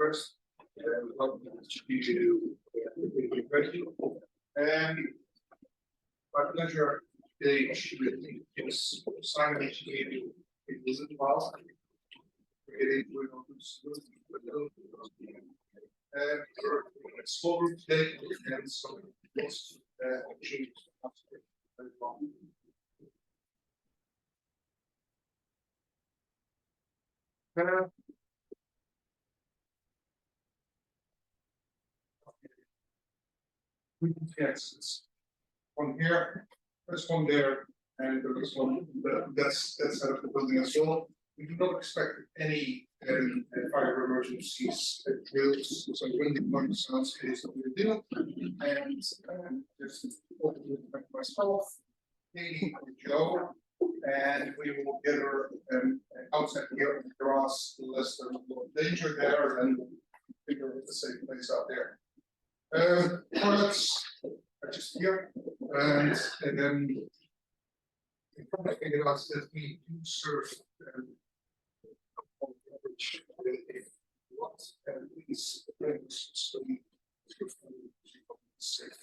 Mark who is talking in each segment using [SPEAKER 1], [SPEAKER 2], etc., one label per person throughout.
[SPEAKER 1] first. We hope you ready. My pleasure today is Simon HQ visit files. Small group today and some opportunities. Yes, one here, there's one there, and there's one that's out of the building as well. We do not expect any fire emergencies drills, so when the point sounds is that we do, and just myself, Katie, Joe, and we will gather outside here in the grass unless there's a lot of danger there, and figure it's a safe place out there. Toilets are just here, and then you probably figured out that we do serve what these things so we safe.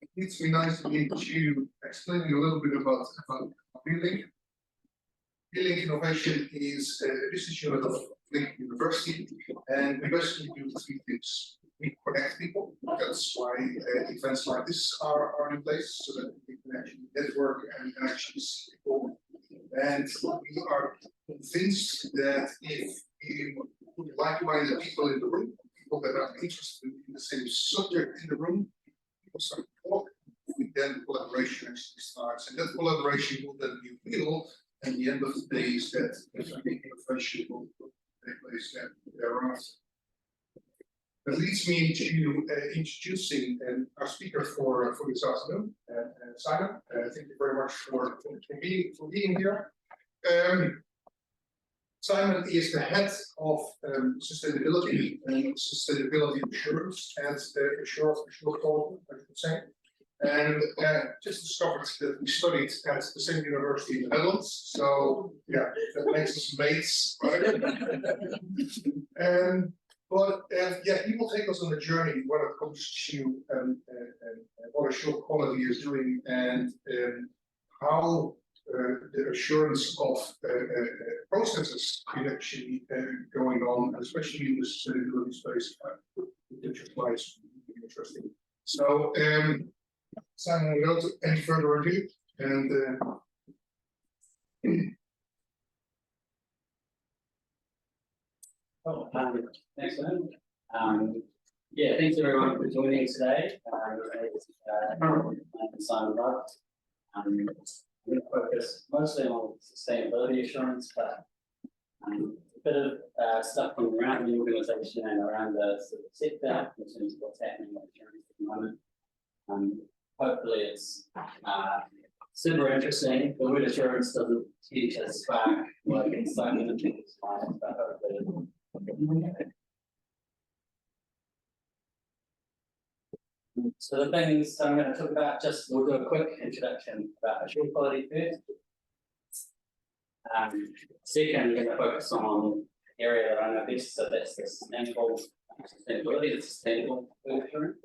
[SPEAKER 1] It needs to be nice to explain a little bit about B.linc. B.linc Innovation is a business unit of B.linc University, and we basically do three things. We connect people. That's why events like this are in place, so that we can actually network and actually see people. And we are convinced that if you put like-minded people in the room, people that are interested in the same subject in the room, people start talking, then collaboration actually starts, and that collaboration will then be real. And the end of the day is that innovation will take place thereafter. That leads me to introducing our speaker for this afternoon, Simon. Thank you very much for being here. Simon is the head of sustainability and sustainability assurance at AsureQuality, I should say. And just discovered that we studied at the same university in the Netherlands. So yeah, that makes us mates, right? But yeah, he will take us on a journey when it comes to what AsureQuality is doing and how the assurance of processes is actually going on, especially in the sustainability space. Which is really interesting. So, Simon, without any further ado, and
[SPEAKER 2] thanks, man. Yeah, thanks everyone for joining today. I'm Simon Rudd. I'm going to focus mostly on sustainability assurance, but a bit of stuff from around the organisation and around the sort of sector in terms of what's happening with assurance at the moment. Hopefully it's super interesting. The word assurance doesn't teach us spark like excitement and things, but hopefully so the things I'm going to talk about, we'll do a quick introduction about AsureQuality first. Second, I'm going to focus on the area that I know best, so that's the sustainability, the sustainable assurance.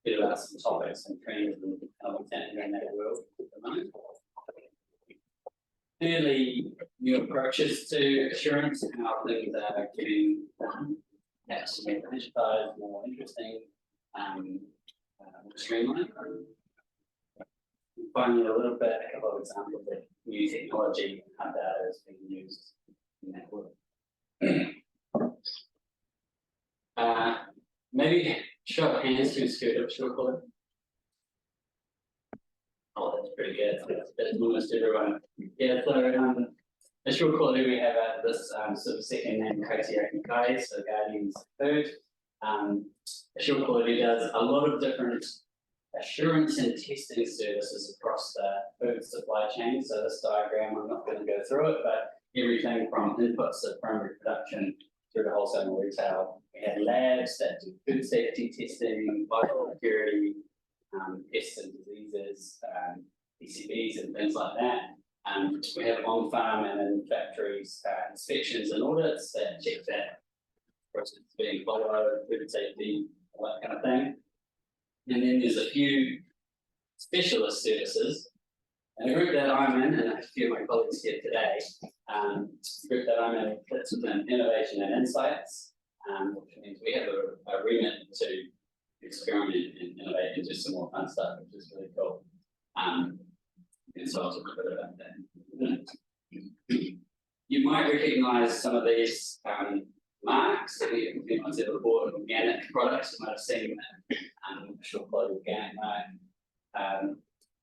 [SPEAKER 2] Bit about some topics and trends and what's happening in that world at the moment. Fairly new approaches to assurance and how things are getting perhaps more digitized, more interesting, more streamlined. And finally, a couple of examples of new technology and how data is being used in that world. Maybe show of hands who's good at AsureQuality. Oh, that's pretty good. That's almost everyone. Yeah, so AsureQuality, we have this sort of second name, Kaitiaki Kai, so Guardians Third. AsureQuality does a lot of different assurance and testing services across the food supply chain. So this diagram, I'm not going to go through it, but everything from inputs of primary production through to wholesale and retail. We have labs that do food safety testing, biosecurity, pests and diseases, PCBs and things like that. We have on-farm and in factories inspections and audits that check that process is being followed, food safety, all that kind of thing. And then there's a few specialist services. And the group that I'm in, and a few of my colleagues here today, the group that I'm in fits within innovation and insights, which means we have a remit to experiment and innovate and do some more fun stuff, which is really cool. And so I'll talk a bit about that. You might recognise some of these marks that we might have bought organic products. You might have seen that AsureQuality organic mark.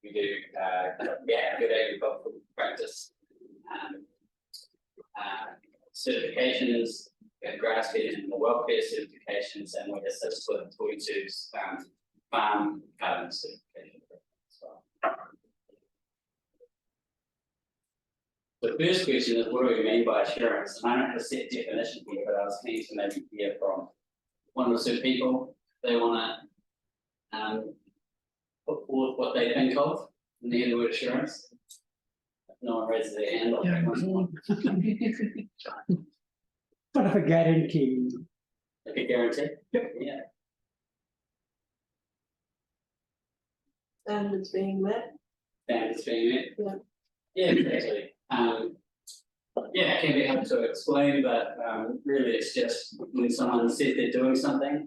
[SPEAKER 2] We do good agricultural practice certifications, grass-fed animal welfare certifications, and we assist with toy tubes farm carbon certification as well. The first question is, what do we mean by assurance? And I don't have a set definition here, but I was keen to maybe hear from one or two people. They want to put forward what they think of in the word assurance. If no one raises their hand, I'll take one.
[SPEAKER 3] Sort of a guarantee.
[SPEAKER 2] Like a guarantee?
[SPEAKER 3] Yep.
[SPEAKER 2] Yeah.
[SPEAKER 4] Standards being met.
[SPEAKER 2] Standards being met?
[SPEAKER 4] Yeah.
[SPEAKER 2] Yeah, exactly. Yeah, it can be hard to explain, but really it's just when someone says they're doing something,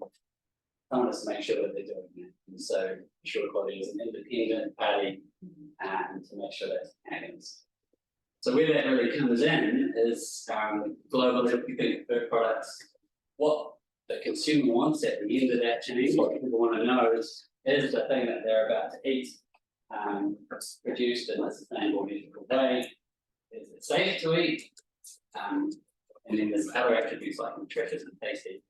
[SPEAKER 2] someone has to make sure that they're doing it. And so AsureQuality is an independent party to make sure that happens. So where that really comes in is globally, if you think of food products, what the consumer wants at the end of that chain, what people want to know is the thing that they're about to eat produced in a sustainable, ethical way. Is it safe to eat? And then there's other attributes like nutritious and tasty.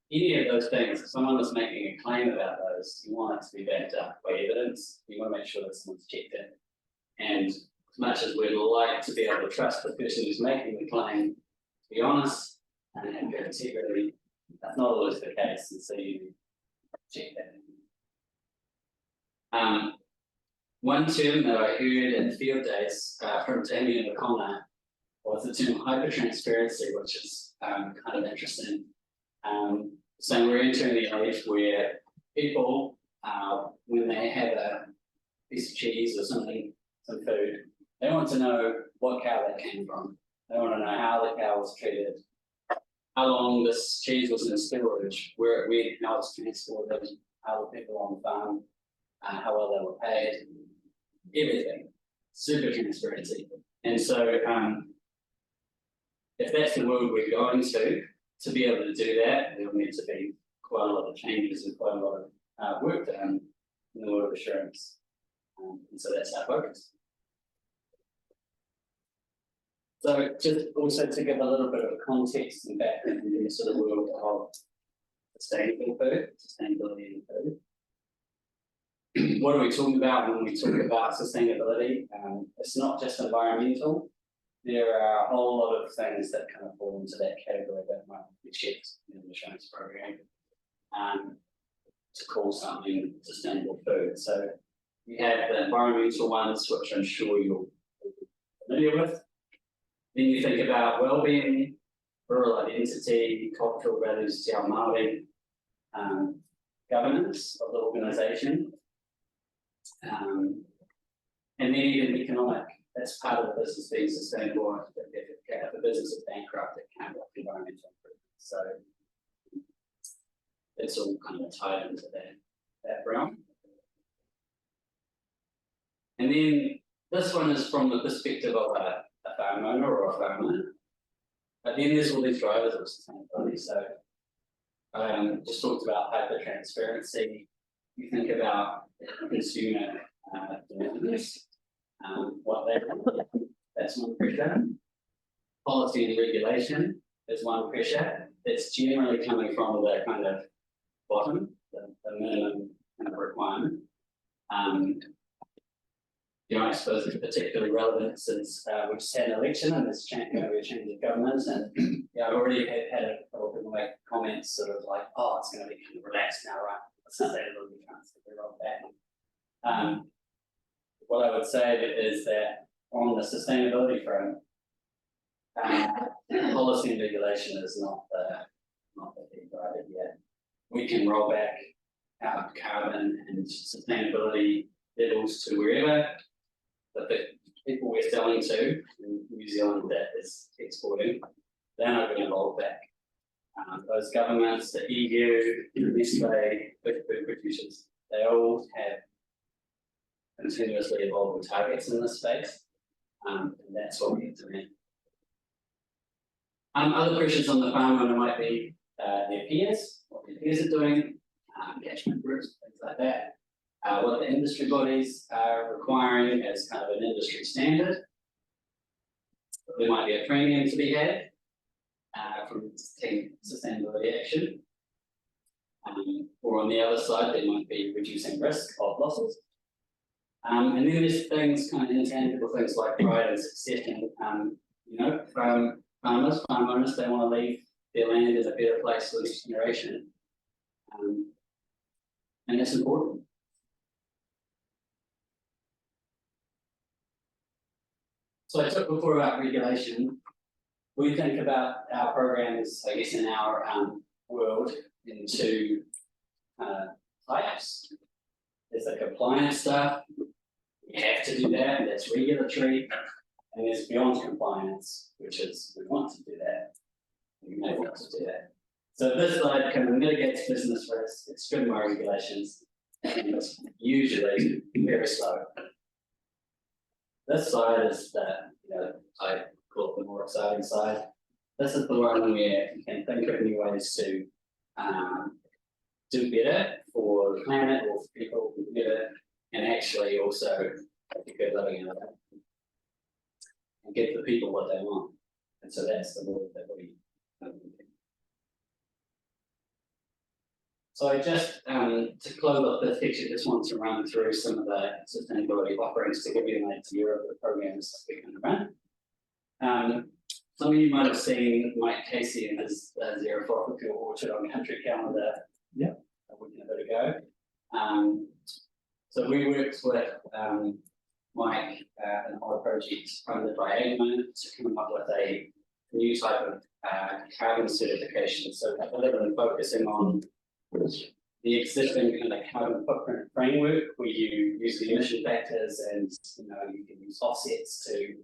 [SPEAKER 2] Any of those things, if someone is making a claim about those, you want it to be backed up by evidence. You want to make sure that someone's checked it. And as much as we'd like to be able to trust the person who's making the claim, to be honest and have good integrity, that's not always the case. And so you check that. One term that I heard in field days from Damien O'Connor was the term hyper-transparency, which is kind of interesting. So we're entering the age where people, when they have a piece of cheese or something, some food, they want to know what cow that came from. They want to know how the cow was treated, how long this cheese was in storage, where it went, how it's transported, how the people on the farm, how well they were paid, everything. Super transparency. And so if that's the world we're going to be able to do that, there'll need to be quite a lot of changes and quite a lot of work done in the world of assurance. And so that's our focus. So just also to give a little bit of context and background in the sort of world of sustainable food, sustainability in food. What are we talking about when we talk about sustainability? It's not just environmental. There are a whole lot of things that kind of fall into that category that might be checked in the assurance program to call something sustainable food. So you have the environmental ones, which I'm sure you're familiar with. Then you think about well-being, rural identity, cultural values, te ao Māori, governance of the organisation, and then even economic. That's part of the business being sustainable. If the business is bankrupt, it can't work environmental improvement. So it's all kind of tied into that realm. And then this one is from the perspective of a farm owner or a farmer. But then there's all these drivers of sustainability. So just talked about hyper-transparency. You think about consumer demands. What that's one pressure. Policy and regulation is one pressure. It's generally coming from the kind of bottom, the minimum kind of requirement. I suppose it's particularly relevant since we've just had an election and there's going to be a change of government. And I've already had a couple of people make comments sort of like, oh, it's going to be kind of relaxed now, right? Sustainability can't be rolled back. What I would say is that on the sustainability front, policy and regulation is not the big driver yet. We can roll back our carbon and sustainability levels to wherever, but the people we're selling to in New Zealand that is exporting, they're not going to roll back. Those governments, the EU, Nestle, big food producers, they all have continuously evolving targets in this space, and that's what we need to meet. Other pressures on the farm owner might be their peers, what their peers are doing, engagement groups, things like that. What the industry bodies are requiring as kind of an industry standard. There might be a premium to be had from taking sustainability action. Or on the other side, there might be reducing risk of losses. And then there's things, kind of intangible things like pride and succession. You know, from farm owners, they want to leave their land in a better place for the next generation. And that's important. So I talked before about regulation. We think about our programs, I guess, in our world into types. There's the compliance stuff. We have to do that, and that's regulatory. And there's beyond compliance, which is we want to do that. We may want to do that. So this slide kind of mitigates business risk. It's driven by regulations, and it's usually very slow. This side is the, I call it the more exciting side. This is the one where you can think of new ways to do better for the planet or for people who do better, and actually also have a good living in it and give the people what they want. And so that's the work that we do. So I just, to close off this picture, just want to run through some of the sustainability offerings to give you an idea of the programs that we can run. Some of you might have seen Mike Casey and his Zero Fossil Fuel Orchard on Country Calendar a week and a bit ago. So we worked with Mike and our project funded by AGMA to come up with a new type of carbon certification. So rather than focusing on the existing kind of carbon footprint framework where you use the emission factors and you can use offsets to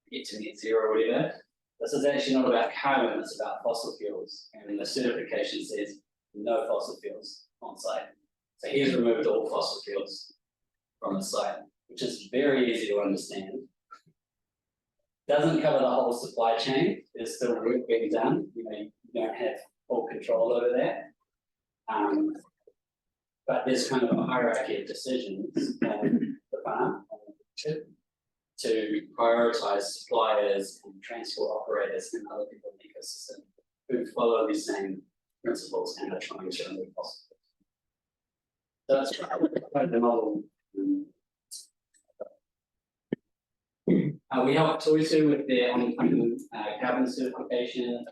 [SPEAKER 2] get to net zero or whatever. This is actually not about carbon, it's about fossil fuels. And the certification says no fossil fuels on site. So here's removed all fossil fuels from the site, which is very easy to understand. Doesn't cover the whole supply chain. There's still work being done. You don't have full control over that. But there's kind of a hierarchy of decisions on the farm to prioritize suppliers and transport operators and other people in the ecosystem who follow these same principles and are trying to remove fossil fuels. So that's quite the model. We help Toitu with their on-farm carbon certification.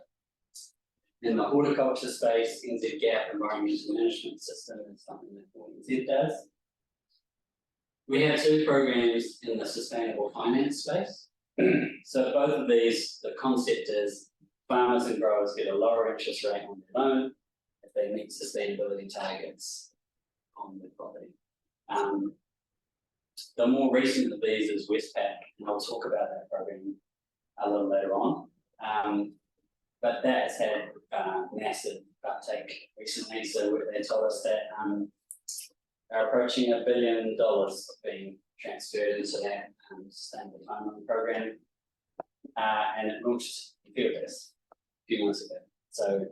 [SPEAKER 2] In the horticulture space, NZ-GAP environmental management system is something that NZ does. We have two programs in the sustainable finance space. So both of these, the concept is farmers and growers get a lower interest rate on their loan if they meet sustainability targets on their property. The more recent of these is Westpac, and I'll talk about that program a little later on. But that has had massive uptake recently. So they told us that they're approaching $1 billion being transferred into that sustainable farming program, and it launched a few months ago. So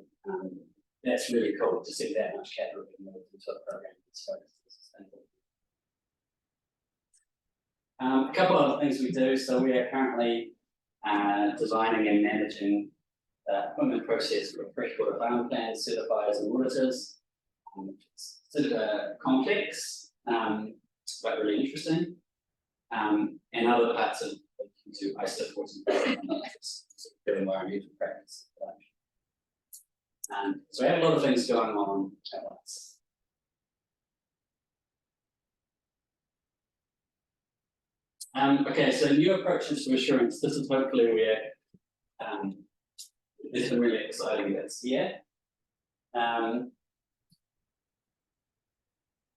[SPEAKER 2] that's really cool to see that much capital being moved into a program that's focused on sustainability. A couple of other things we do. So we are currently designing and managing the equipment process for freshwater farm plans, certifiers and auditors. It's sort of complex, but really interesting. And other parts of into ISO 14 environmental practice. So we have a lot of things going on at once. Okay, so new approaches to assurance. This is hopefully where there's some really exciting bits here.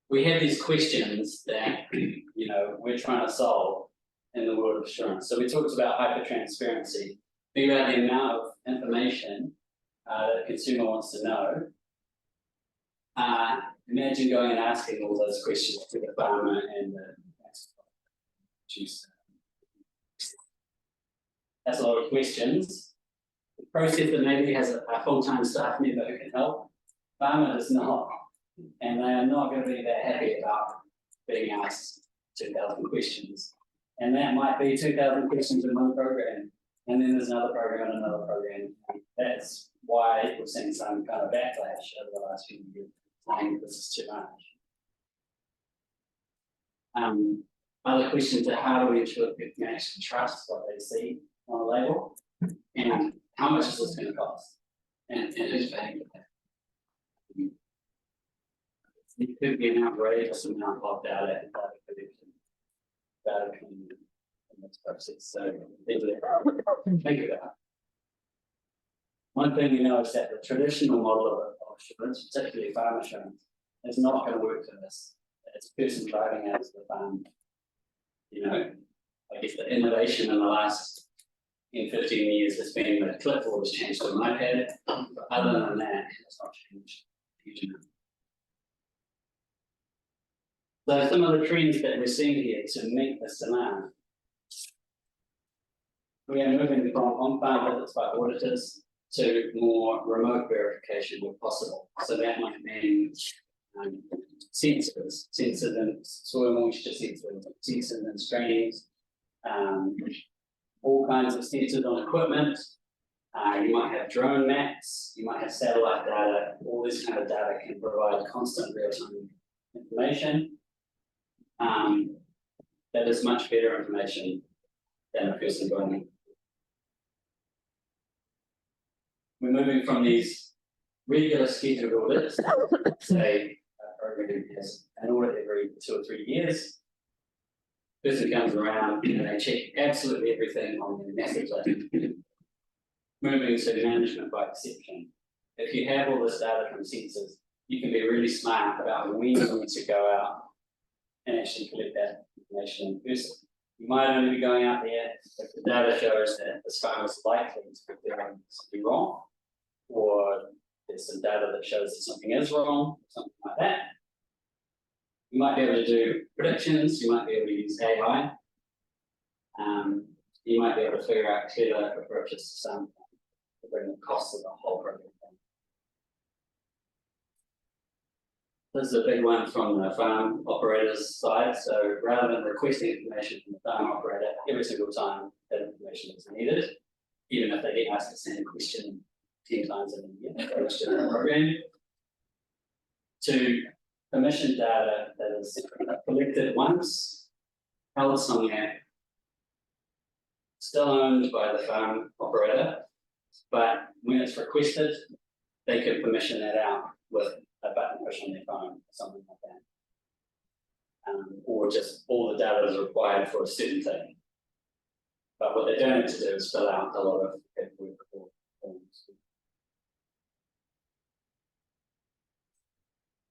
[SPEAKER 2] We have these questions that we're trying to solve in the world of assurance. So we talked about hyper-transparency. Think about the amount of information that a consumer wants to know. Imagine going and asking all those questions to the farmer and the producer. That's a lot of questions. The processor maybe has a full-time staff member who can help. Farmer does not, and they are not going to be that happy about being asked 2,000 questions. And that might be 2,000 questions in one program, and then there's another program and another program. That's why we've seen some kind of backlash over the last few years, saying this is too much. Other questions are how do we ensure that people can actually trust what they see on a label, and how much is this going to cost, and who's paying for that? It could be an outrageous amount of data and data collection, data cleaning in this process. So think about. One thing we know is that the traditional model of assurance, particularly farm assurance, is not going to work for this. It's a person driving out to the farm. I guess the innovation in the last 15 years has been that clipboard has changed to an iPad, but other than that, it's not changed huge enough. So some of the trends that we're seeing here to meet this demand. We are moving from on-farm visits by auditors to more remote verification where possible. So that might mean sensors and soil moisture sensors and strainings, all kinds of sensors on equipment. You might have drone maps, you might have satellite data. All this kind of data can provide constant real-time information. That is much better information than a person going. We're moving from these regular scheduled audits, say a program has an audit every 2 or 3 years. Person comes around and they check absolutely everything on the master plan. Moving to management by exception. If you have all this data from sensors, you can be really smart about when you need to go out and actually collect that information in person. You might only be going out there if the data shows that this farm is likely to be doing something wrong, or there's some data that shows that something is wrong, something like that. You might be able to do predictions, you might be able to use AI. You might be able to figure out clever approaches to some to bring the cost of the whole program down. This is a big one from the farm operator's side. So rather than requesting information from the farm operator every single time that information is needed, even if they get asked the same question 10 times in a year, approach to the program, to permission data that is collected once, held somewhere, still owned by the farm operator, but when it's requested, they can permission that out with a button push on their phone or something like that. Or just all the data is required for a certain thing. But what they don't have to do is fill out a lot of paperwork or forms.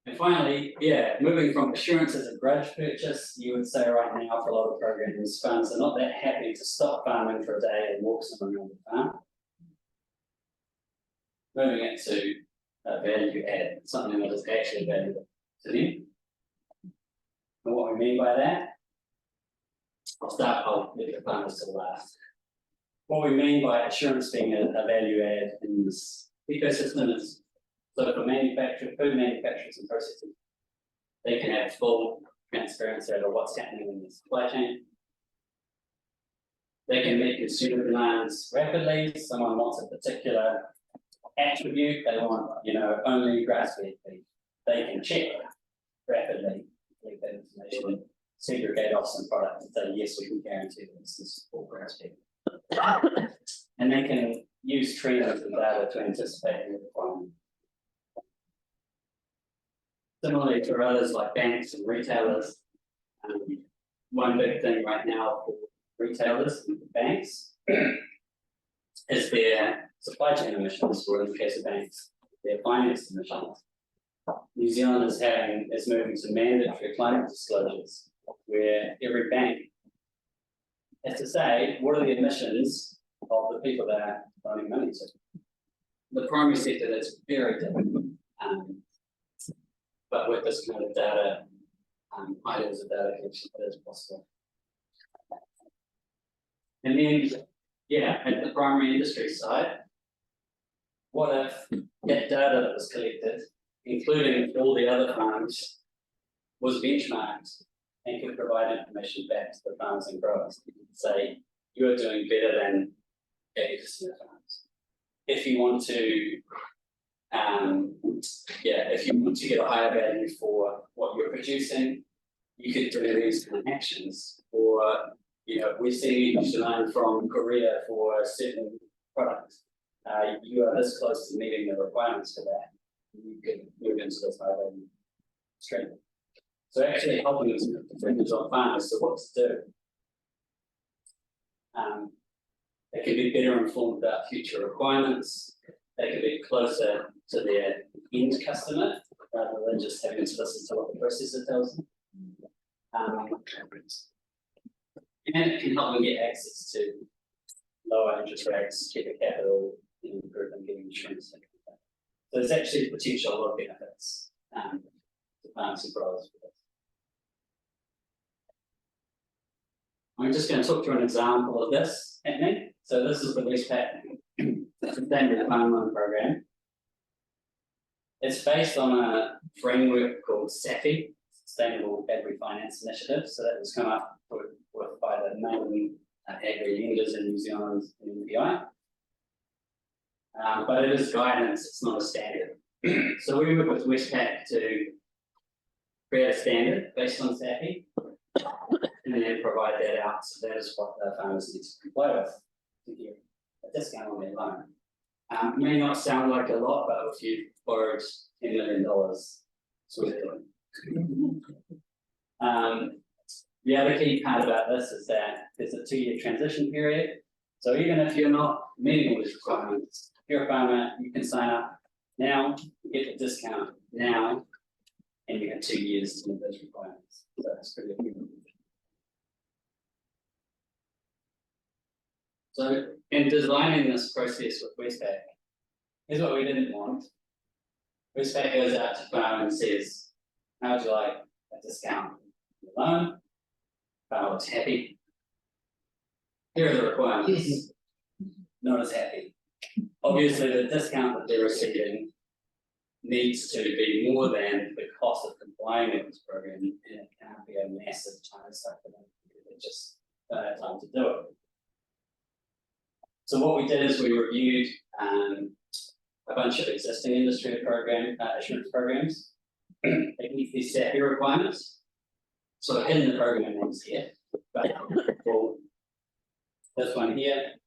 [SPEAKER 2] And finally, moving from assurance as a grudge purchase, you would say right now for a lot of programs, farms are not that happy to stop farming for a day and walk someone around the farm. Moving it to value add, something that is actually valuable to them. And what we mean by that, I'll let the farmers to last. What we mean by assurance being a value add in this ecosystem is, so for food manufacturers and processors, they can have full transparency over what's happening in the supply chain. They can meet consumer demands rapidly. Someone wants a particular attribute, they want, only grass-fed beef. They can check rapidly, collect that information, segregate off some products and say, yes, we can guarantee that this is all grass-fed. And they can use trends and data to anticipate the requirement. Similarly to others like banks and retailers, one big thing right now for retailers and banks is their supply chain emissions, or in the case of banks, their finance emissions. New Zealand is moving to mandatory climate disclosures, where every bank has to say what are the emissions of the people that are loaning money to. The primary sector, that's very difficult, but with this kind of data, high levels of data collection, it is possible. And then, yeah, at the primary industry side, what if that data that was collected, including all the other farms, was benchmarked and could provide information back to the farmers and growers? You could say, you are doing better than 80% of farms. If you want to, if you want to get a higher value for what you're producing, you could do these kind of actions. Or, we're seeing huge demand from Korea for a certain product. You are this close to meeting the requirements for that. You could move into this high value stream. So actually helping us focus on farmers, so what to do. They can be better informed about future requirements. They can be closer to their end customer rather than just having to listen to what the processor tells them. And it can help them get access to lower interest rates, cheaper capital, and improve them getting insurance. So there's actually potential a lot of benefits to farmers and growers for this. I'm just going to talk through an example of this happening. So this is the Westpac Sustainable Farm Loan Program. It's based on a framework called SAFI, Sustainable Agri Finance Initiative. So that was come up with by the main agri lenders in New Zealand and NPI. But it is guidance, it's not a standard. So we work with Westpac to create a standard based on SAFI and then provide that out. So that is what the farmers need to comply with to get a discount on their loan. It may not sound like a lot, but if you borrowed $10 million, it's worth doing. The other key part about this is that there's a 2-year transition period. So even if you're not meeting all these requirements, if you're a farmer, you can sign up now, get the discount now, and you have 2 years to meet those requirements. So that's pretty good. So in designing this process with Westpac, here's what we didn't want. Westpac goes out to farm and says, how would you like a discount on your loan? Farmer was happy. Here are the requirements. Not as happy. Obviously, the discount that they're receiving needs to be more than the cost of complying with this program, and it can't be a massive time suck for them. They just don't have time to do it. So what we did is we reviewed a bunch of existing industry assurance programs. They meet these SAFI requirements. So I've hidden the program names here, but for this one here,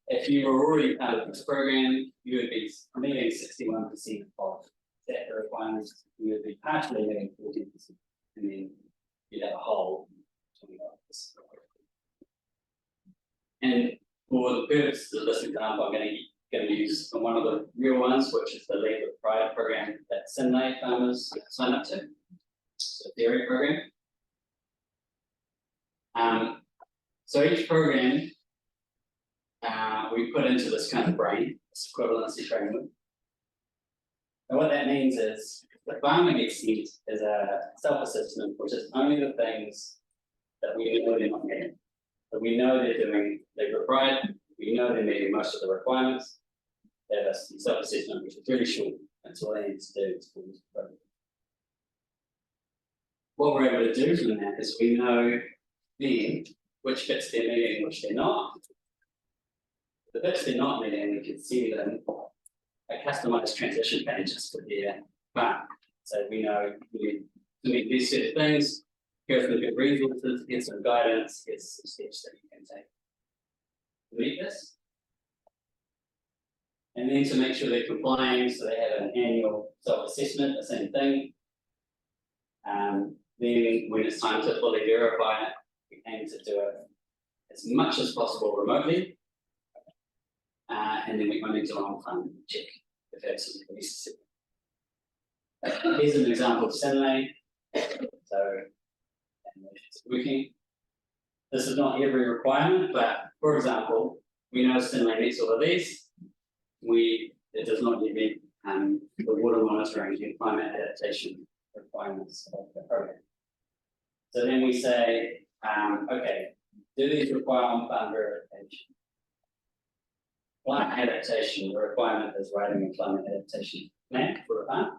[SPEAKER 2] if you were already part of this program, you would be meeting 61% of SAFI requirements. You would be partially meeting 14%, and then you'd have a whole 25%. And for the purpose of this example, I'm going to use one of the real ones, which is the Lead with Pride program that Sydney farmers sign up to. So dairy program. So each program we put into this kind of brain, this equivalency framework. And what that means is the farmer gets sent is a self-assessment, which is only the things that we know they're not meeting. But we know they're doing Lead with Pride, we know they're meeting most of the requirements. They have a self-assessment which is really short. That's all they need to do to follow this program. What we're able to do from that is we know then which bits they're meeting and which they're not. The bits they're not meeting, we can see them a customized transition pages for their farm. So we know we need to meet these set of things. Here's the good resources, here's some guidance, here's some steps that you can take to meet this. And then to make sure they're complying, so they have an annual self-assessment, the same thing. then when it's time to fully verify it, we aim to do it as much as possible remotely. And then we only do on-farm check if absolutely necessary. Here's an example of Synlay. So, it's working. This is not every requirement, but for example, we know Synlay meets all of these. It does not yet meet the water monitoring and climate adaptation requirements of the program. So then we say, okay, do these require on-farm verification? Climate adaptation, the requirement is writing a climate adaptation plan for a farm.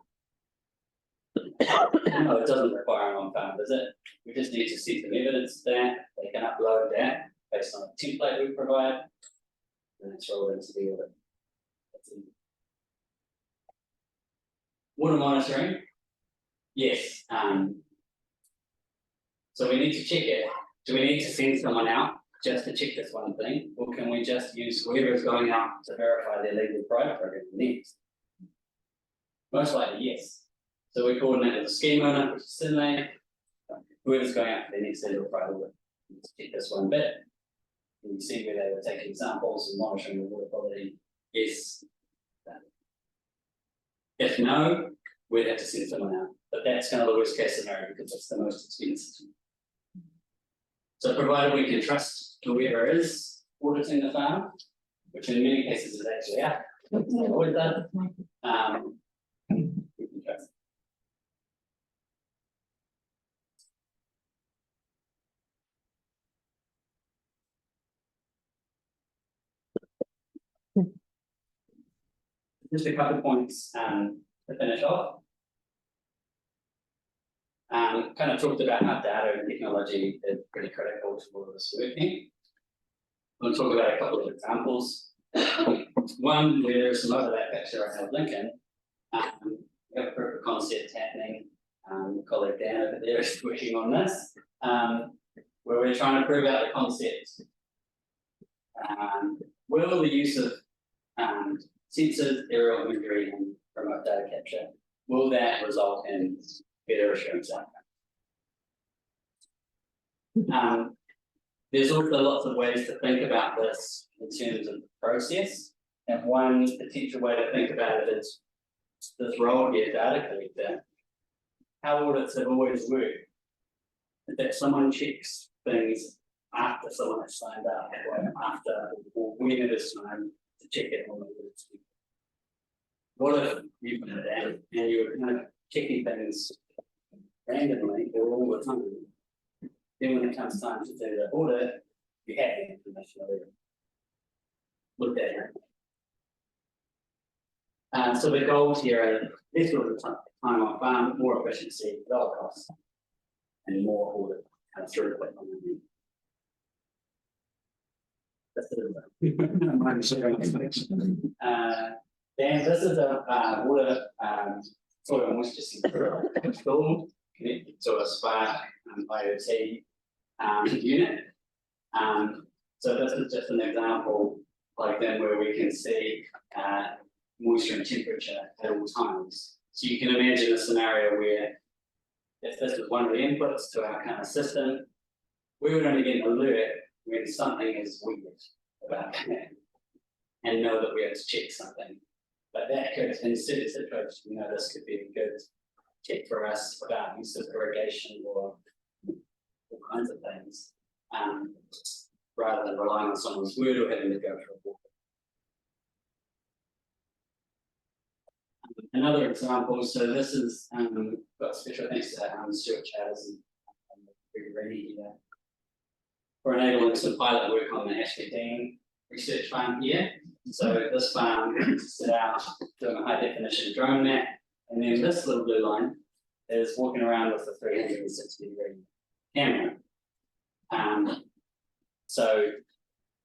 [SPEAKER 2] No, it doesn't require an on-farm visit. We just need to see some evidence that they can upload that based on a template we provide, and it's rolled into the audit. Water monitoring, yes. So we need to check it. Do we need to send someone out just to check this one thing, or can we just use whoever is going out to verify their legal private program needs? Most likely, yes. So we coordinate with the scheme owner, which is Synlay, whoever's going out for their next legal private work. Let's check this one bit. And you see where they were taking samples and monitoring the water quality. Yes. If no, we'd have to send someone out. But that's kind of the worst case scenario because it's the most expensive. So provided we can trust whoever is auditing the farm, which in many cases is actually out, avoid that. We can trust. Just a couple points to finish off. Kind of talked about how data and technology is pretty critical to all of this working. I'm going to talk about a couple of examples. One where there's some overlap actually right now with Lincoln. We have a proof of concept happening. Colleague Dan over there is working on this, where we're trying to prove out the concept. Will the use of sensors, aerial imagery, and remote data capture, will that result in better assurance outcomes? There's also lots of ways to think about this in terms of the process. And one potential way to think about it is this role here, data collector. How audits have always worked is that someone checks things after someone has signed up, or after, or when it is time to check it on the audit. What if you've been at that and you're kind of checking things randomly or all the time? Then when it comes time to do the audit, you have the information already. Look at it. So the goals here are this sort of time on farm, more efficiency, lower costs, and more audit kind of throughput on the That's Dan, this is a water soil moisture sensor tool connected to a Spark IoT unit. So this is just an example like then where we can see moisture and temperature at all times. So you can imagine a scenario where if this was one of the inputs to our kind of system, we would only get an alert when something is weird about that and know that we have to check something. But that could, in certain situations, this could be a good check for us about use of irrigation or all kinds of things, rather than relying on someone's word or having to go through a book. Another example, so this is got special thanks to Stuart Chatters and Ready here for enabling some pilot work on the Ashketeen research farm here. So this farm is set out doing a high definition drone map, and then this little blue line is walking around with a 360-degree camera. So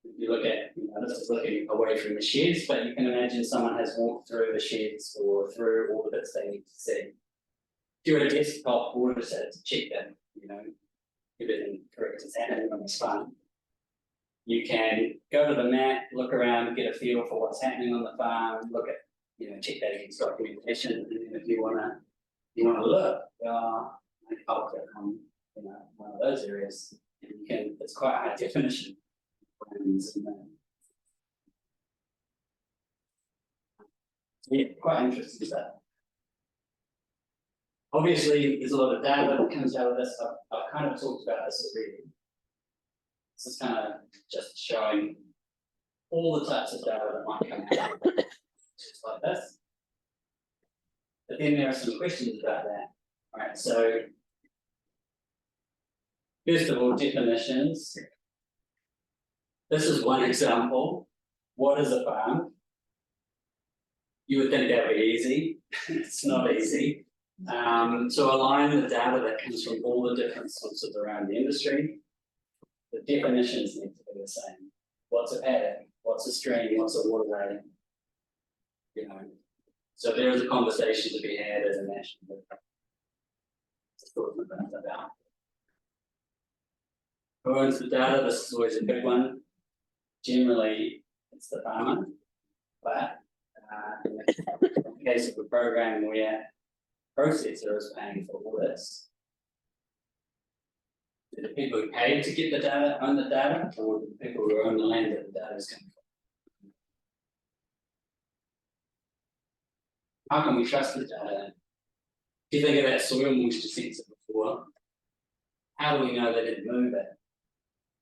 [SPEAKER 2] if you look at, this is looking away from the sheds, but you can imagine someone has walked through the sheds or through all the bits they need to see. If you're a desktop auditor to check that, everything correct is happening on this farm, you can go to the map, look around, get a feel for what's happening on the farm, look at, check that against documentation, and then if you wanna look, agriculture from one of those areas, and you can, it's quite high definition. Yeah, quite interesting stuff. Obviously, there's a lot of data that comes out of this. I've kind of talked about this already. This is kind of just showing all the types of data that might come out, just like this. But then there are some questions about that. All right, so first of all, definitions. This is one example. What is a farm? You would think that would be easy. It's not easy. So align the data that comes from all the different sources around the industry. The definitions need to be the same. What's a paddock? What's a stream? What's a waterway? So there is a conversation to be had as a national about. Who owns the data? This is always a big one. Generally, it's the farmer, but in the case of a program where processor is paying for all this, do the people who pay to get the data own the data, or do the people who own the land that the data is coming from? How can we trust the data? If you think of that soil moisture sensor before, how do we know they didn't move it?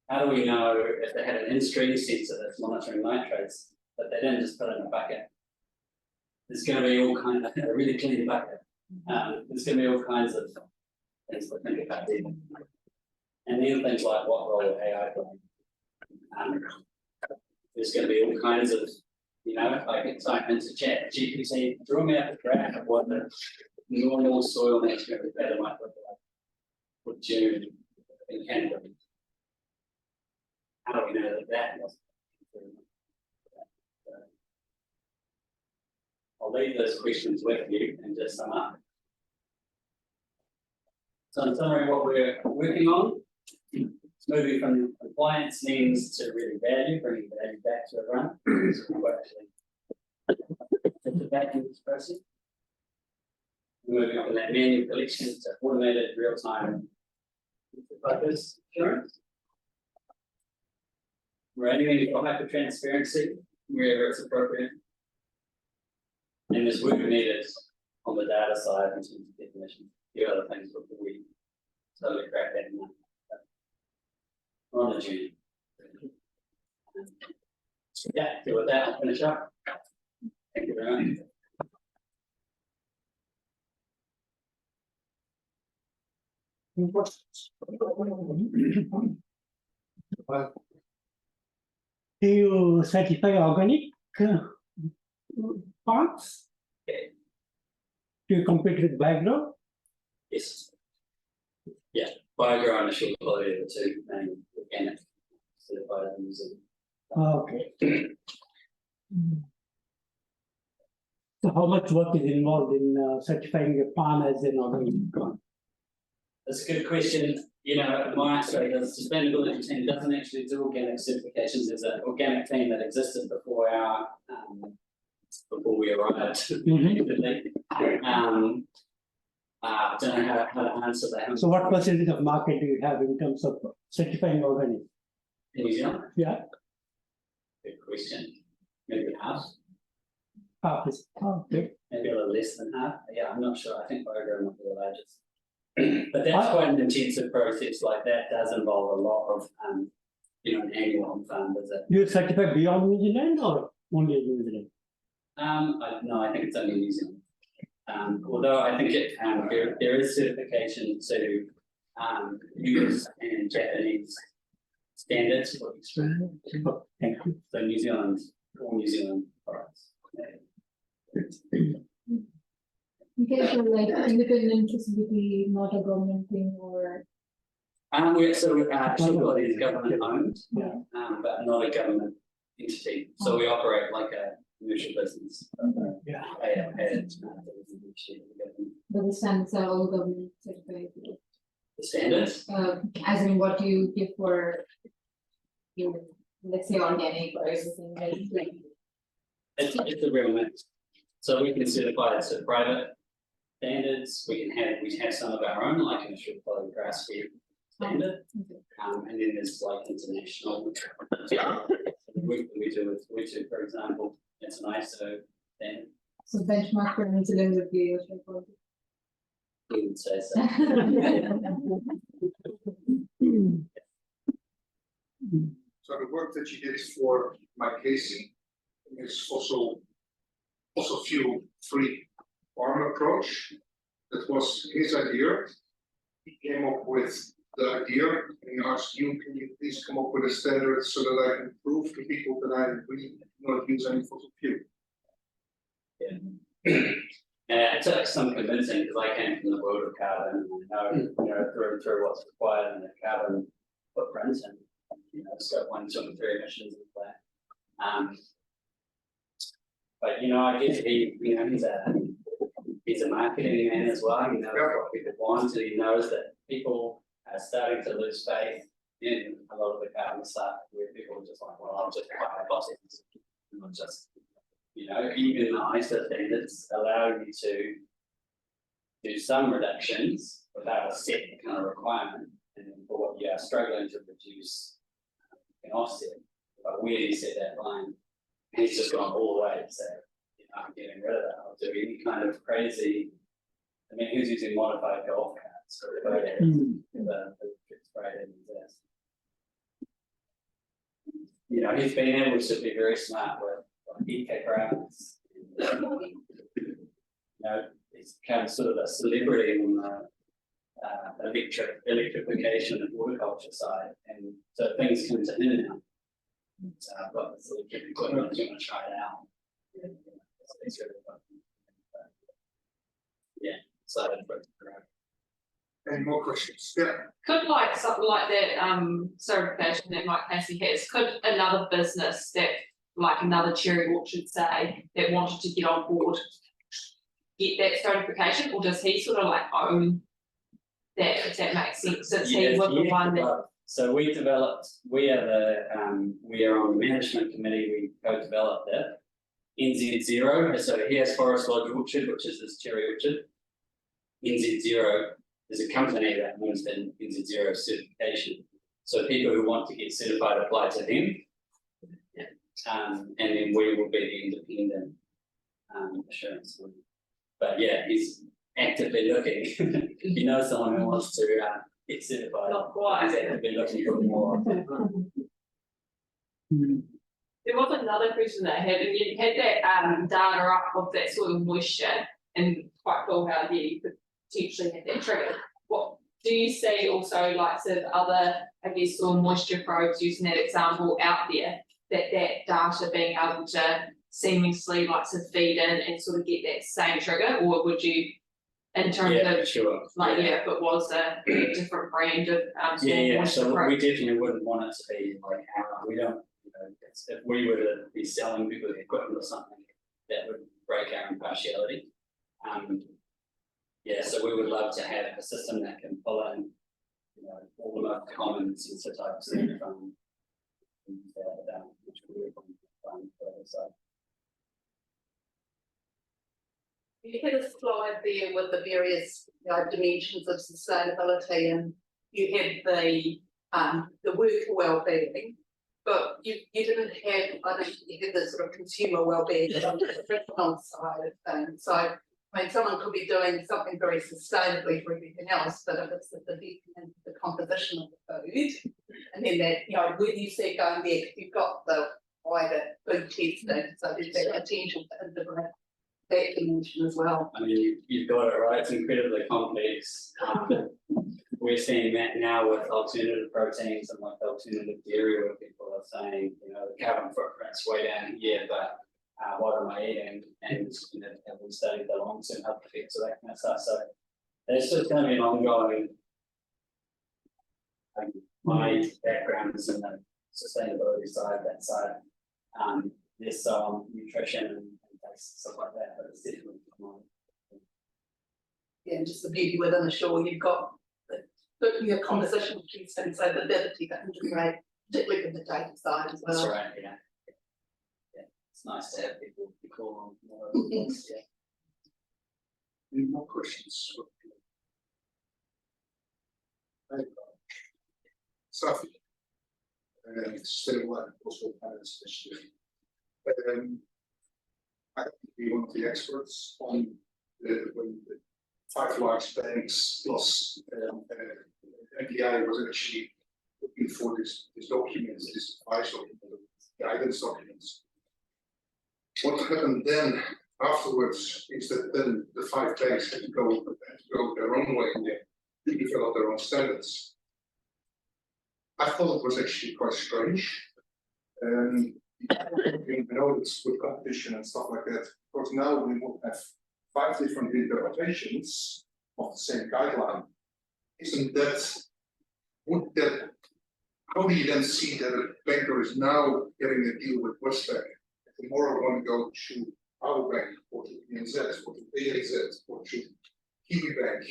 [SPEAKER 2] How do we know if they had an in-stream sensor that's monitoring nitrates, but they didn't just put it in a bucket? There's going to be all kinds of a really clean bucket. There's going to be all kinds of things to think about there. And then things like what role will AI play? There's going to be all kinds of, like excitement to chat GPT, draw me up a graph of what the normal soil management data might look like for June in Canada. How do we know that wasn't? I'll leave those questions with you and just sum up. So in summary, what we're working on, it's moving from compliance needs to really value, bringing value back to everyone. So we've actually put the back in this process. We're moving from that manual collection to automated real-time focus assurance. We're aiming for hyper-transparency wherever it's appropriate. And there's work needed on the data side in terms of definition. A few other things before we totally crack that in. We're on a journey. Yeah, so with that, I'll finish up. Thank you very much.
[SPEAKER 3] Do you certify organic parts?
[SPEAKER 2] Okay.
[SPEAKER 3] Do you compete with background?
[SPEAKER 2] Yes. Yeah, biogrow and AsureQuality are the two main organic certified in New Zealand.
[SPEAKER 3] Okay. So how much work is involved in certifying a farm as an organic?
[SPEAKER 2] That's a good question. At my Australia, the sustainability team doesn't actually do organic certifications. There's an organic team that existed before before we arrived. I don't know how to answer that.
[SPEAKER 3] So what percentage of market do you have in terms of certifying organic?
[SPEAKER 2] In New Zealand?
[SPEAKER 3] Yeah.
[SPEAKER 2] Good question. Maybe half.
[SPEAKER 3] Half is okay.
[SPEAKER 2] Maybe a little less than half. Yeah, I'm not sure. I think biogrow might be the largest. But that's quite an intensive process. Like that does involve a lot of, an annual on-farm visit.
[SPEAKER 3] Do you certify beyond New Zealand or only in New Zealand?
[SPEAKER 2] No, I think it's only New Zealand. Although I think there is certification to US and Japanese standards for extraction.
[SPEAKER 3] Thank you.
[SPEAKER 2] So New Zealand, all New Zealand products.
[SPEAKER 4] Okay, so like independent facility, not a government thing, or
[SPEAKER 2] AsureQuality is government owned,
[SPEAKER 3] Yeah.
[SPEAKER 2] but not a government entity. So we operate like a commercial business.
[SPEAKER 3] Yeah.
[SPEAKER 4] but the standards are all government certified?
[SPEAKER 2] The standards?
[SPEAKER 4] As in what you give for, let's say organic or everything like.
[SPEAKER 2] It's a real mix. So we can certify it to private standards. We have some of our own, like an AsureQuality grass feed standard, and then there's like international the work that we do with YouTube, for example. It's an ISO standard.
[SPEAKER 4] So benchmark for New Zealand would be AsureQuality.
[SPEAKER 2] We would say so.
[SPEAKER 1] So the work that you did for Mike Casey is also fuel-free farm approach. That was his idea. He came up with the idea and he asked you, can you please come up with a standard so that I can prove to people that I really do not use any fossil fuel?
[SPEAKER 2] Yeah. It took some convincing because I came from the world of carbon and I know, through and through what's required in the carbon footprint and scope 1, 2, and 3 emissions of that. But I guess he's a marketing man as well. He knows what people want, and he knows that people are starting to lose faith in a lot of the carbon stuff, where people are just like, well, I'll just buy fossils, not just. Even the ISO standards allow you to do some reductions without a set kind of requirement, and for what you are struggling to produce, you can offset. But where do you set that line? And he's just gone all the way to say, I'm getting rid of that. I'll do any kind of crazy. I mean, who's using modified golf carts for the photos? The sprayed in he's been able to be very smart with eco grounds. He's become sort of a celebrity on the electrification and horticulture side, and so things come to him now. So I've got this electric equipment. I'm going to try it out. It's really fun. Yeah, so
[SPEAKER 1] Any more questions? Yeah.
[SPEAKER 5] Could something like that certification that Mike Casey has, could another business that like another cherry orchard say that wanted to get on board get that certification, or does he sort of own that, if that makes sense, since he was the one that.
[SPEAKER 2] So we are on the management committee, we co-developed it. NZ0, so he has Forest Lodge Orchard, which is this cherry orchard. NZ0 is a company that owns the NZ0 certification. So people who want to get certified apply to him. And then we will be the independent assurance. But yeah, he's actively looking. If you know someone who wants to get certified,
[SPEAKER 5] Not quite.
[SPEAKER 2] he's actively looking for more.
[SPEAKER 5] There was another question that I had, and you had that data up of that sort of moisture, and quite cool how you could potentially have that trigger. What do you see also sort of other, I guess, sort of moisture probes using that example out there, that data being able to seamlessly sort of feed in and sort of get that same trigger, or would you, in terms of
[SPEAKER 2] sure.
[SPEAKER 5] if it was a different brand of moisture
[SPEAKER 2] so
[SPEAKER 5] probe?
[SPEAKER 2] we definitely wouldn't want it to be we don't. If we were to be selling people the equipment or something, that would break our impartiality. So we would love to have a system that can pull in, all the most common sensor types from which we would so.
[SPEAKER 6] You had a slide there with the various dimensions of sustainability, and you had the worker well-being. But you didn't have, I don't think you had the sort of consumer well-being on the professional side of things. So, I mean, someone could be doing something very sustainably for everything else, but if it's the composition of the food, and then that, where do you see it going there? Because you've got the wider food testing, so there's that potential to integrate that dimension as well.
[SPEAKER 2] I mean, you've got it right, it's incredibly complex. We're seeing that now with alternative proteins and alternative dairy, where people are saying, the carbon footprint's way down here, but what am I eating? And have we studied the long-term health effects of that kind of stuff? So there's just going to be an ongoing. My background is in the sustainability side, that side. There's some nutrition and stuff like that, but it's definitely
[SPEAKER 6] and just the beauty within the shore, you've got your composition piece, and so the ability to integrate, particularly with the data side as well.
[SPEAKER 2] That's right, yeah. It's nice to have people call on more.
[SPEAKER 1] Any more questions? Safi. Sustainable Agricultural Finance Initiative. I think we want the experts on when the 5 large banks plus NDI was actually looking for this documents, this advice document, guidance documents. What happened then afterwards is that then the 5 banks had to go their own way to develop their own standards. I thought it was actually quite strange. You know, it's with competition and stuff like that. Because now we will have 5 different interpretations of the same guideline. Isn't that, how do you then see that a banker is now getting a deal with Westpac? Tomorrow want to go to our bank or to BNZ or to BNZ or to Kiwi Bank.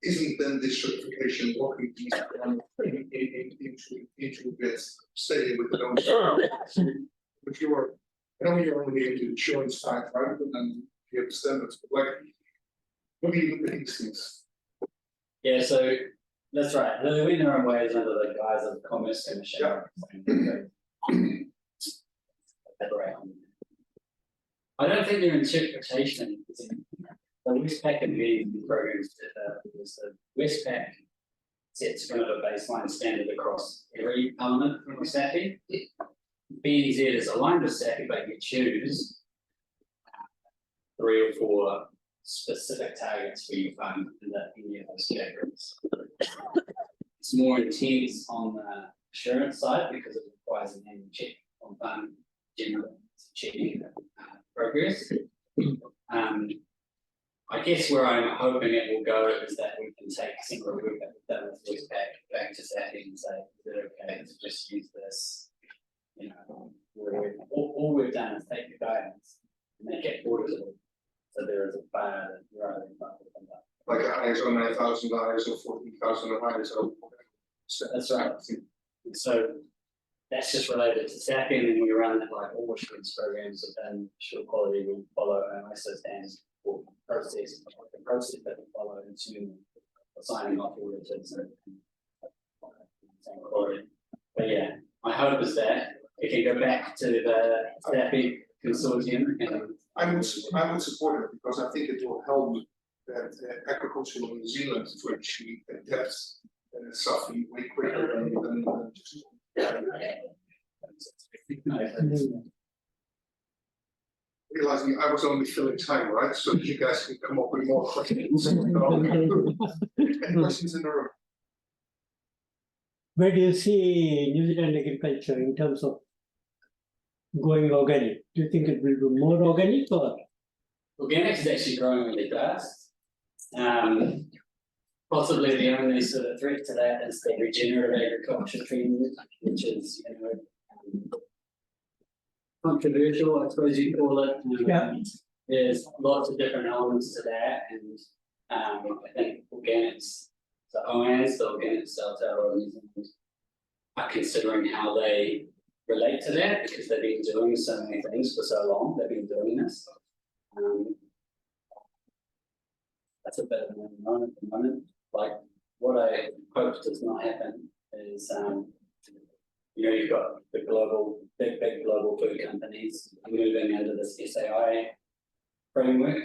[SPEAKER 1] Isn't then this certification locking these into that staying with the own? If you're, I know you're only into the insurance side, right? But then you have standards. But like, what do you look at these things?
[SPEAKER 2] Yeah, so that's right. They're in their own ways under the guise of Commerce Commission. I don't think their interpretation is in the Westpac and BNZ programs because the Westpac sets kind of a baseline standard across every element from SAFI. BNZ is aligned with SAFI, but you choose 3 or 4 specific targets for your fund in any of those categories. It's more intense on the assurance side because it requires an annual check on fund generally to check progress. I guess where I'm hoping it will go is that we can take some of the work that we've done with Westpac back to SAFI and say, is it okay to just use this? You know, all we've done is take the guidance and make it auditable. So there is a bar that rather than
[SPEAKER 1] like a ISO 9000, ISO 14,000, or ISO.
[SPEAKER 2] That's right. So that's just related to SAFI, and then we run that like all assurance programs and AsureQuality will follow an ISO standards for process, the process that we follow into signing off auditors and quality. But yeah, my hope is that it can go back to the SAFI consortium and
[SPEAKER 1] I would support it because I think it will help agriculture in New Zealand to actually adapt SAFI way quicker than just. Realizing I was only filling time, right? So you guys can come up with more questions. Any questions in the room?
[SPEAKER 3] Where do you see New Zealand agriculture in terms of going organic? Do you think it will be more organic or?
[SPEAKER 2] Organic is actually growing really fast. Possibly the only sort of threat to that is the regenerative agriculture trend, which is, you know, controversial, I suppose you call it.
[SPEAKER 3] Yeah.
[SPEAKER 2] There's lots of different elements to that, and I think organics, the OANs, the organics, Aotearoa, New Zealand, are considering how they relate to that because they've been doing so many things for so long. They've been doing this. That's a bit of an unknown at the moment. Like what I hope does not happen is, you know, you've got the global, big global food companies moving under this SAI framework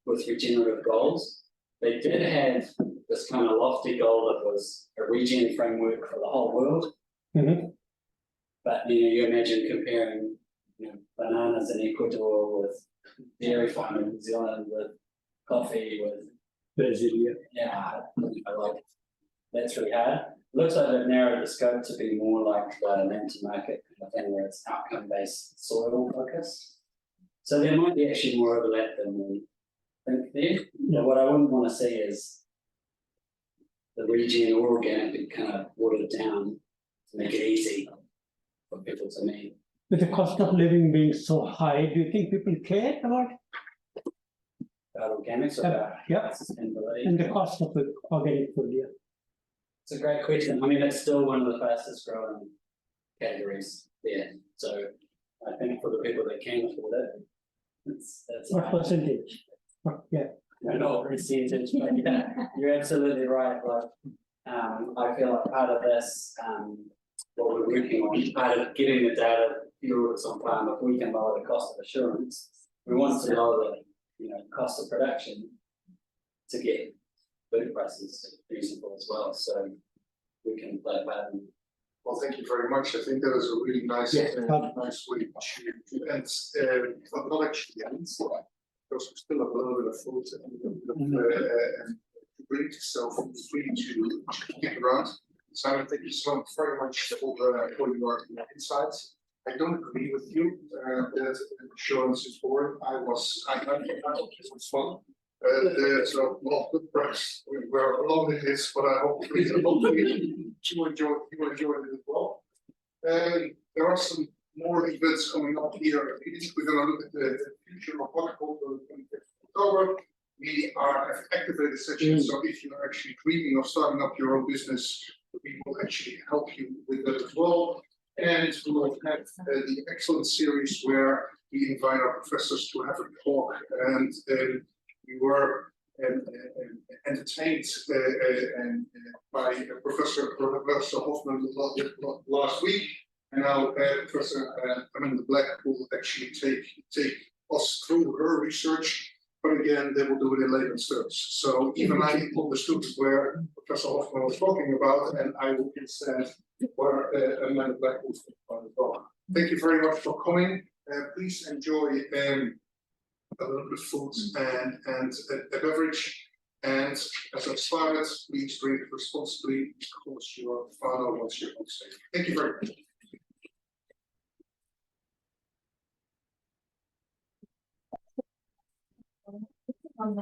[SPEAKER 2] with regenerative goals. They did have this kind of lofty goal that was a regen framework for the whole world.
[SPEAKER 3] Mm-hmm.
[SPEAKER 2] But you know, you imagine comparing, you know, bananas in Ecuador with dairy farming in New Zealand with coffee with
[SPEAKER 3] Brazil.
[SPEAKER 2] yeah, like that's really hard. Looks like they've narrowed the scope to be more like the land to market kind of thing where it's outcome based soil focus. So there might be actually more overlap than we think there.
[SPEAKER 3] Yeah.
[SPEAKER 2] But what I wouldn't want to see is the regen or organic be kind of watered down to make it easy for people to meet.
[SPEAKER 3] With the cost of living being so high, do you think people care about
[SPEAKER 2] Organics or about
[SPEAKER 3] yeah,
[SPEAKER 2] sustainability?
[SPEAKER 3] and the cost of the organic food? Yeah.
[SPEAKER 2] It's a great question. I mean, it's still one of the fastest growing categories there. So I think for the people that can afford it, that's
[SPEAKER 3] What
[SPEAKER 2] high.
[SPEAKER 3] percentage? Yeah.
[SPEAKER 2] not percentage, but yeah, you're absolutely right, like, I feel like part of this, what we're working on, part of getting the data fueled on farm, if we can lower the cost of assurance, we want to lower the, cost of production to get food prices reasonable as well, so we can play a part in.
[SPEAKER 1] Well, thank you very much. I think that is a really nice,
[SPEAKER 3] Yes.
[SPEAKER 1] nice way to end. But not actually end, because we still have a little bit of food and to bring yourself free to stick around. Simon, thank you so very much for your insights. I don't agree with you that insurance is boring. I thought it was fun. So, well, perhaps we're alone in this, but I hope you enjoyed it as well. There are some more events coming up here. We're going to look at the future of horticulture in October. We have activated sessions, so if you're actually dreaming of starting up your own business, we will actually help you with that as well. And we will have the excellent series where we invite our professors to have a talk, and we were entertained by Professor Hoffman last week, and now Professor Amanda Black will actually take us through her research. But again, they will do it in layman's terms. So even I understood where Professor Hoffman was talking about, and I will instead where Amanda Black will talk about as well. Thank you very much for coming. Please enjoy a little bit of food and a beverage. And as I started, please drink responsibly because your father wants you home safe. Thank you very much.
[SPEAKER 4] On